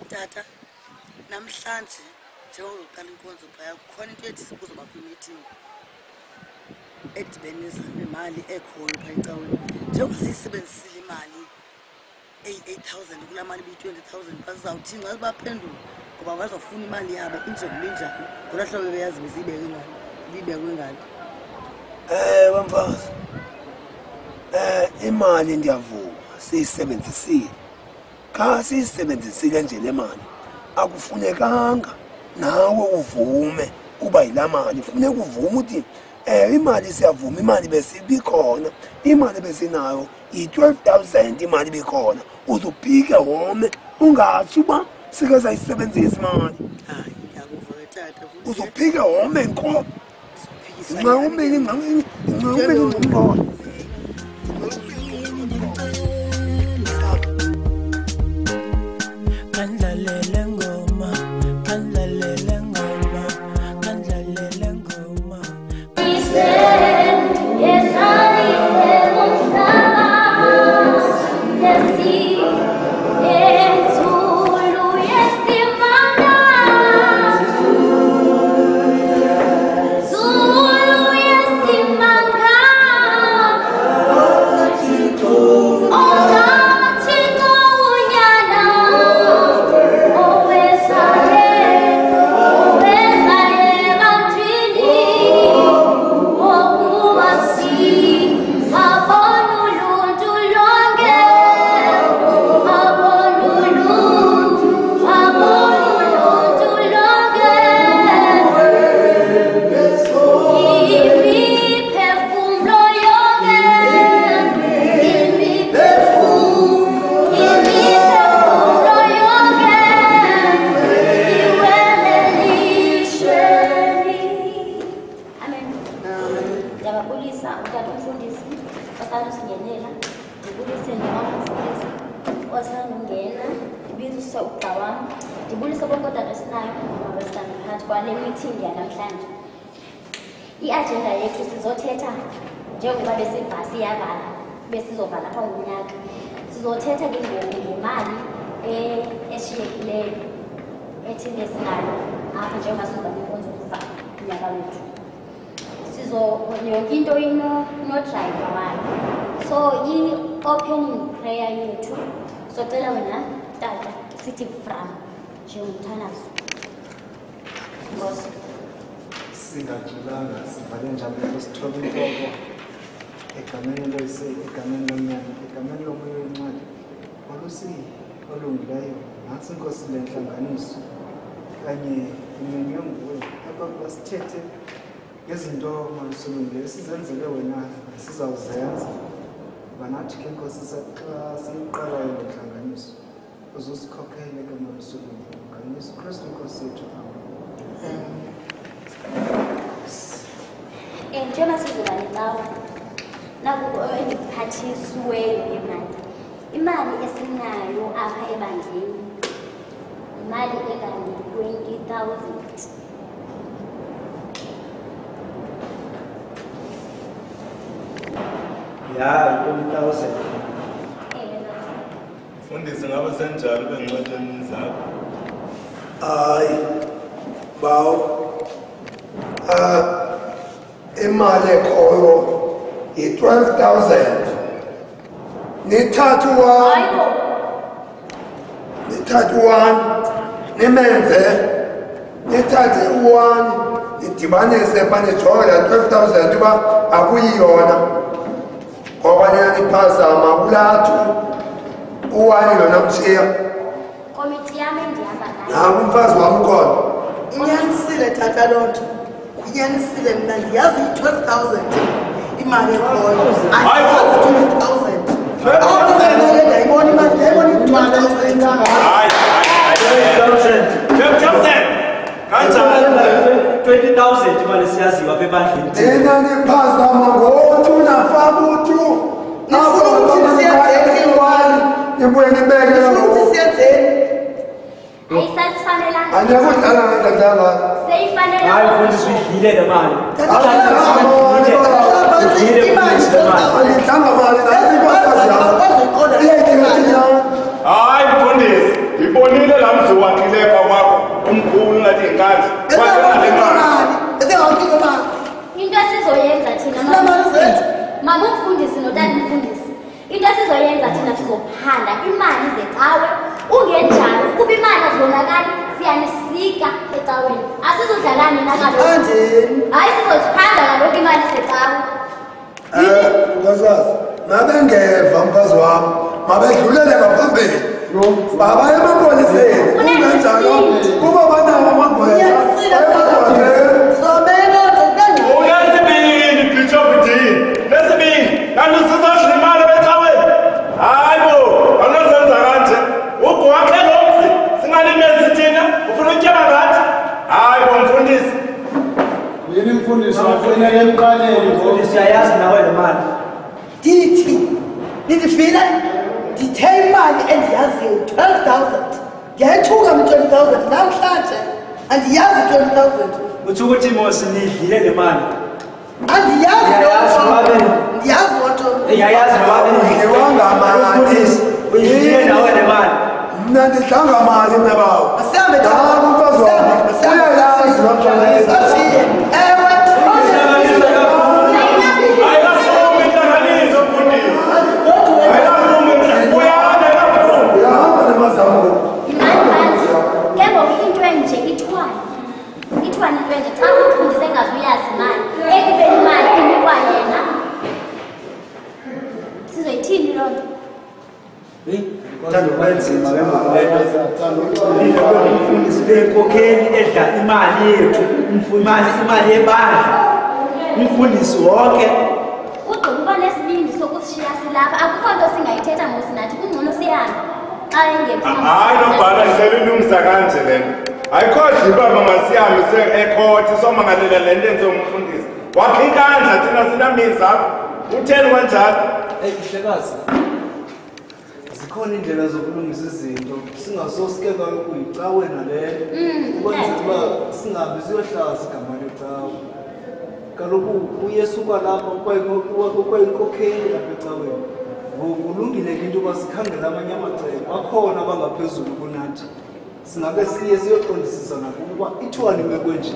Tata, namhlanje njengokuqala inkonzo phaya kukhona into ethi kuzoba kwi-meeting edibenisa nemali ekhoyo phaya ecaweni. Njengoba siyisebenzisile imali 8,000 kulaa mali biyi-20,000 bazawuthini xa baphendula ngoba bazofuna imali yabo injengoba injani ngolaa hlobo beyazi bezibekwe ngalo. Bamfazi, imali ndiyavuma siyisebenzisile. Xa siyisebenzisile nje le mali akufunekanga nawe uvume kuba yilaa mali. Funeka uvume uthi imali siyavuma, imali besibikhona, imali besinayo yi-12,000 imali bikhona. Uzuphike wome ungatsho uba sike sayisebenzisa imali. Hayi, ngiyakuva ke tata. Uzuphike wome nko. Ngawumeli ngombono. Kandlalele ngoma, kandlalele ngoma, kandlalele ngoma. I-agenda yethu sizothetha njengoba besibhasi yavala besizovala apha ngonyaka sizothetha ke ngemali eshiyekileyo ethile sinayo apha njengoba sizoba nenkonzo yokuvala unyaka wethu. Yonke into ino-driver wayo. So i-opening prayer yethu socela wena tata sithi from njengomthanazo. Ngosi singajulanga sivale njalo sithobe inhloko egameni loyise, egameni lomnyama, egameni lomoya wencwadi olusi olungileyo nansi inkosi le nhlanganiso kanye nenyonguwe apha basithethe ngezinto malusulungile esizenzele wena sizawuzenza banathi ke inkosi xa siyiqalayo le nhlanganiso uzosikhokhele ke malusulungile ngayesu Kristu inkosi yethu. Njengoba sizoba necawa nakuba endiphathisweyo imali esinayo apha ebandleni imali engange-20,000. Ya, 20,000. Fundisi ngabe senjalo bencwadini zakho? Hayi bawo, imali ekhoyo yi-12,000. Nithathu one nimenze, nithathe u-1 nidibanise banijonge la 12,000 uba akuyiyona ngoba niyaniphazama kulathu u-1 lona mshiya. Komiti yami ndihamba nayo. Naku umfazi wami ukhona. Inyanisile tata loo nto, inyanisile mna ndiyazi yi-12,000 imali ekhoyo. Andiyazi 20,000. Ndayibona imali, ndayibona i-12,000. Hayi, 12,000. Kanjani? 20,000 imali siyaziwa apha ebandleni. Thina niphazama ngothi unafaka uthi nibuye nibeke futhi siyenzeni? Ayisasifanelanga. andiyakudlala ngandadlala. Seyifanelanga. Hayi mfundisi uyidlile le mali. Andidlanga mali Hayi mfundisi, Ngibonile la mzi wakhilepa kwakho umkhulu ngathi inkazi. Into esizoyenza thina mama umfundisi notata umfundisi. Into esizoyenza thina sizophanda imali zecawe ungenjalo ukuba imali azibonakali siyanisika ecaweni. Asizodlalani nakalo. Hayi sizoziphanda kaloku imali zecawe. Nkosazi, nabengeva mfazi wami, mabedlulele ngaphambili. Baba emapoliseni, kungenjalo, kuba banawo amagwenya. Lesibini, Bishop Dean. Lesibini, kanti sizodla imali becaweni. Hayi bo, anosenza kanje. Ugwakhe lo mzi, singalimezi thina, ufuna ukutyeba ngathi. Hayi bo mfundisi. Yini mfundisi wafanele emqaleni Mfundisi uyayazi nawe le mali. Ndithi nindifile ndithe imali endiyaziyo 12,000 ndiyayithuka mi-20,000 namhlanje andiyazi 12,000 Uthi ukuthi mos nidlile le mali. andiyazi Uyayazi nobabini. ndiyazi onto Uyayazi nobabini. Mfundisi uyidlile nawe le mali. Mna ndidlanga mali mna bawo. masihambe Mfazi wami, uyayazi lonto leyo. ewe Ayikasumi inhlanganiso mfundisi. Ayikasumi uyahamba kakhulu. Uyahamba nemazamo. Imali manje ke ngoku into enje ithwani into enje xa umfundisi engazuyazi imali ekubeni imali inikwa yena sizoyithini loo nto. Thando kwenzima ke ngoku umfundisi benkokheli edla imali yethu, imali yebandla. Umfundisi wonke Ugqiba uba nesibindi sokusishiya silapha akukho nto singayithetha ngosinathi kungcono sihambe xa engekho. Hayi nobhala ngicela ulungisa kanje lena. Ayikhodla uba mama sihambe se-ekhothi somangalela le nto enze umfundisi. Wakhe inkandla thina sinamizi apha. Utheni kanjalo? Mhlekazi, zikhona indlela zokulungisa izinto singasoske kaloku yicawe naleyo ukwenzela uba singahambi siyohlala sigama lecawe. Kaloku uyesu kwalapha kwayinkokheli lapha ecaweni. Ngoku kulungile ke into yoba sikhangele amanye amacebo akhona abangaphezulu kunathi. Singabe siye siyoqondisisa nakuba ithiwa nimekwe nje.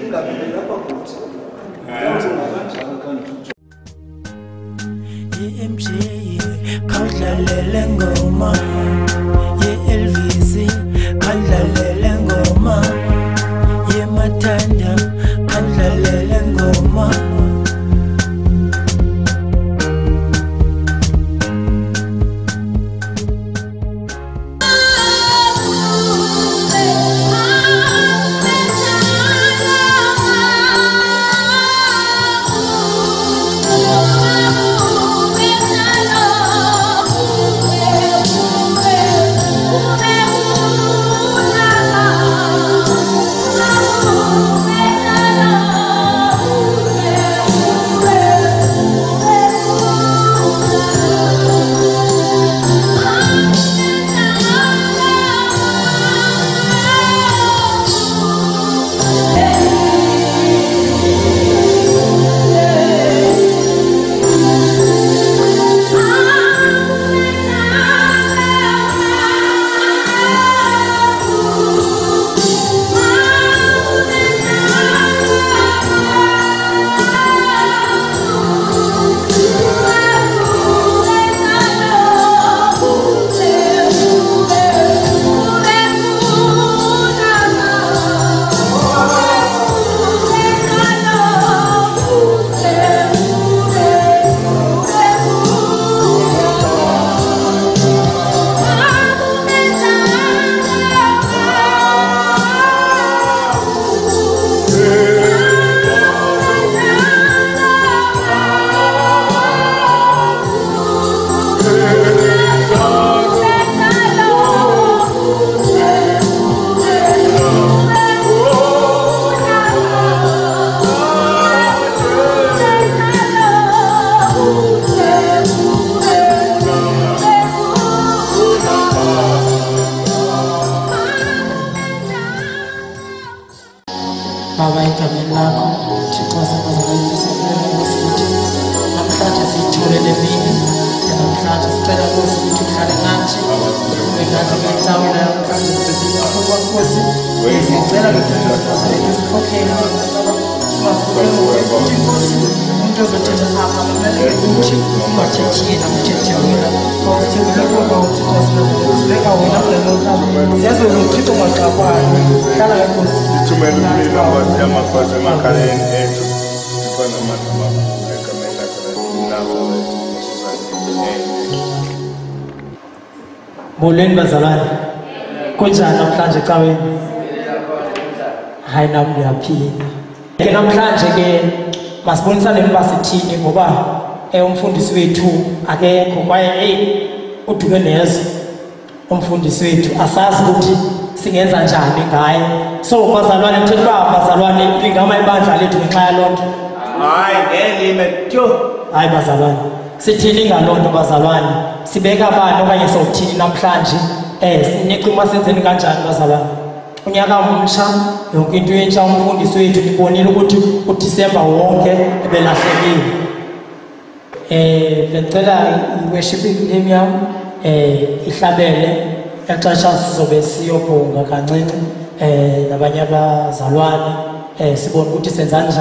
Ingaveli lapha kuthi. Ndiyacinga kanjalo kanti. MJ khadlalele ngoma Elvis khadlalele ngoma Mathanda khadlalele ngoma Baba egameni lakho Thixo wasebazalwane besabela ngosithi namhlanje siyithole le mini namhlanje sicela ngosithi uhlale nathi namhlanje ngathi ngecawe namhlanje sibesiyaqhuba Nkosi sicela ke sikhokhele Nkosi umuntu ozothetha apha kumele ukuthi ungathethi namthethe wena awuthethile ngoba uthi Nkosi wena kulelo yazo uthixo maxabana hlala ke Nkosi Sithumela umlilo wasemakhasi emakhaleni ethu sifana namathuba egamela Nazareth Molweni bazalwane. Kunjani namhlanje ecaweni? Hayi nami ngiyaphila. Ke namhlanje ke masibonisane ukuba sithini ngoba umfundisi wethu akekho kwaye uduke nezo umfundisi wethu asazi ukuthi singenza njani ngaye. So bazalwane mthetho ba bazalwane lingama ibandla lethu ngenxa yalonto. Hayi ngelime tyo. Hayi bazalwane. Sithini ngalonto bazalwane? Sibeka abantu okanye sokuthini namhlanje? Sinicuma senzeni kanjani bazalwane? Unyaka omsha yonke into entsha umfundisi wethu libonile ukuthi uDisemba wonke ebelahlekile. Bengicela i-worshiping team yami ihlabele exesha sizobe siyobonga kancinci nabanye abazalwane sibone ukuthi senzani njani.